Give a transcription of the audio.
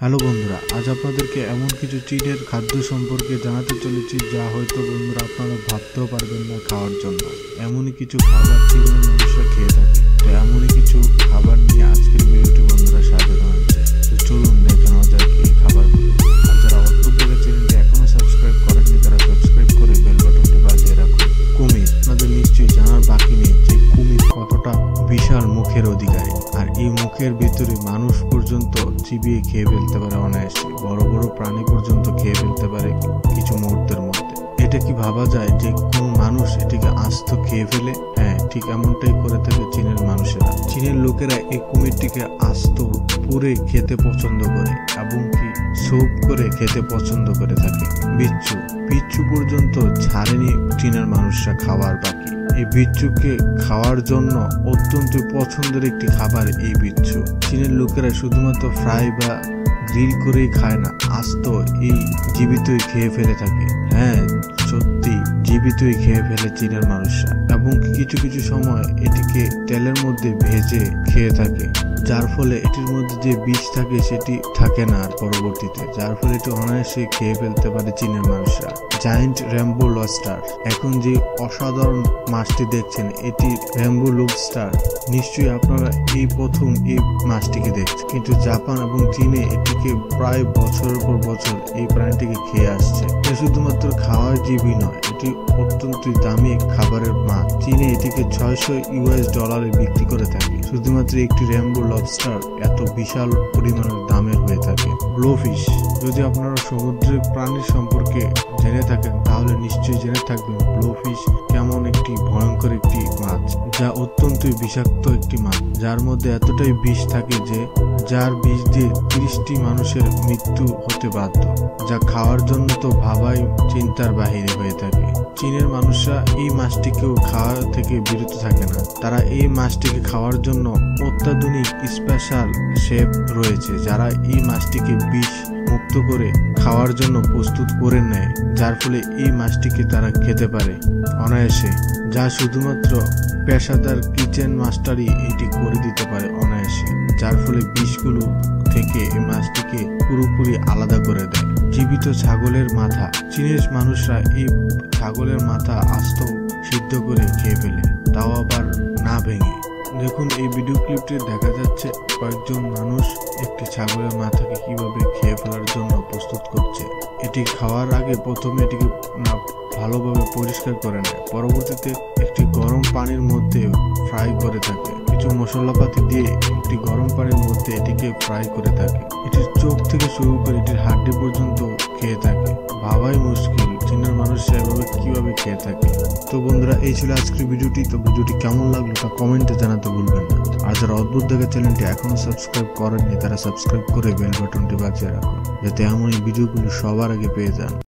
Hello বন্ধুরা, আজ আপনাদেরকে এমন কিছু চীনের খাদ্য সম্পর্কে জানাতে চলেছি যা হয়তো বন্ধুরা আপনারা ভাবতেও পারবেন না খাওয়ার জন্য। এমনই কিছু খাবার চীনের মানুষরা খেয়ে থাকে। তো এমনই কিছু খাবার নিয়ে আজকের ভিডিওটি বন্ধুরা সাজানো হয়েছে। তো চলুন দেখে নেওয়া যাক এই খাবারগুলো। আর যারা অদ্ভুত চ্যানেলটি এখনো সাবস্ক্রাইব করেননি তারা সাবস্ক্রাইব করে বেল বাটনটি বাজিয়ে রাখুন। কুমির, আপনাদের নিশ্চয়ই জানার বাকি নেই যে কুমির কতটা বিশাল মুখের অধিকারী। আর এই মুখের ভিতরে মানুষ পর্যন্ত চিবিয়ে খেয়ে ফেলতে পারে অনায়াসে, বড় বড় প্রাণী পর্যন্ত খেয়ে ফেলতে পারে কিছু মুহূর্তের মধ্যে। এটা কি ভাবা যায় যে কোনো মানুষ এটিকে আস্ত খেয়ে ফেলে? হ্যাঁ, ঠিক এমনটাই করে থাকে চীনের মানুষেরা। চীনের লোকেরা এই কুমিরটিকে আস্ত পুরে খেতে পছন্দ করে এবং কি স্যুপ করে খেতে পছন্দ করে থাকে। বিচ্ছু পর্যন্ত ছাড়েনি চীনের মানুষরা খাওয়ার বাকি। এই বিচ্ছুকে খাওয়ার জন্য অত্যন্ত পছন্দের একটি খাবার এই বিচ্ছু। চীনের লোকেরা শুধুমাত্র ফ্রাই বা গ্রিল করেই খায় না, আস্ত এই জীবিতই খেয়ে ফেলে থাকে। হ্যাঁ, সত্যি জীবিতই খেয়ে ফেলে চীনের মানুষরা এবং কিছু কিছু সময় এটিকে তেলের মধ্যে ভেজে খেয়ে থাকে, যার ফলে এটির মধ্যে যে বীজ থাকে সেটি থাকে না আর পরবর্তীতে, যার ফলে এটি অনায়াসে খেয়ে ফেলতে পারে চীনের মানুষরা। জায়ান্ট রেইনবো লবস্টার, এখন যে অসাধারণ মাছটি দেখছেন এটি রেইনবো লবস্টার। নিশ্চয়ই আপনারা এই প্রথম এই মাছটিকে দেখছেন, কিন্তু জাপান এবং চীনে এটিকে প্রায় বছরের পর বছর এই প্রাণীটিকে খেয়ে আসছে। এটা শুধুমাত্র খাওয়ার জীবী নয়, এটি অত্যন্ত দামি খাবারের মাছ। চীনে এটিকে $600 বিক্রি করে থাকে। শুধুমাত্র একটি রেইনবো লবস্টার এত বিশাল পরিমাণের দামের হয়ে থাকে। ব্লোফিশ, যদি আপনারা সমুদ্রের প্রাণীর সম্পর্কে জেনে থাকেন তাহলে নিশ্চয়ই জেনে থাকবেন ব্লোফিশ কেমন একটি ভয়ঙ্কর একটি মাছ, যা অত্যন্ত বিষাক্ত একটি মাছ, যার মধ্যে এতটাই বিষ থাকে যে যার বিষ দিয়ে 30টি মানুষের মৃত্যু হতে বাধ্য, যা খাওয়ার জন্য তো ভাবাই চিন্তার বাহিরে হয়ে থাকে। চীনের মানুষরা এই মাছটিকেও খাওয়া থেকে বিরত থাকে না। তারা এই মাছটিকে খাওয়ার জন্য অত্যাধুনিক স্পেশাল শেফ রয়েছে যারা এই মাছটিকে বিষ মুক্ত করে খাওয়ার জন্য প্রস্তুত করে নেয়, যার ফলে এই মাছটিকে তারা খেতে পারে অনায়াসে, যা শুধুমাত্র পেশাদার কিচেন মাস্টারই এটি করে দিতে পারে অনায়াসে, যার ফলে বিষগুলো থেকে এই মাছটিকে পুরোপুরি আলাদা করে দেয়। জীবিত ছাগলের মাথা, চীনের মানুষরা এই ছাগলের মাথা আস্ত সিদ্ধ করে খেয়ে ফেলে, তাও আবার না ভেঙে। দেখুন এই ভিডিও ক্লিপটি দেখা যাচ্ছে কয়েকজন মানুষ একটি ছাগলের মাথাকে কিভাবে খেয়ে ফেলার জন্য প্রস্তুত করছে। এটি খাওয়ার আগে প্রথমে এটিকে ভালোভাবে পরিষ্কার করে নেয়, পরবর্তীতে একটি গরম পানির মধ্যে ফ্রাই করে থাকে। কিছু মশলাপাতি দিয়ে একটি গরম পানির মধ্যে এটিকে ফ্রাই করে থাকে। এটির চোখ থেকে শুরু করে এটির হাড্ডি পর্যন্ত খেয়ে থাকে। ভাবাই মুশকিল চীনের মানুষরা এভাবে কিভাবে খেয়ে থাকে। তো বন্ধুরা, এই ছিল আজকের ভিডিওটি। তো ভিডিওটি কেমন লাগলো তা কমেন্টে জানাতে ভুলবেন না। আর যারা অদ্ভুত দেখে চ্যানেলটি এখনো সাবস্ক্রাইব করেননি তারা সাবস্ক্রাইব করে বেল বাটনটি বাজিয়ে রাখুন, যাতে এমন এই ভিডিওগুলো সবার আগে পেয়ে যান।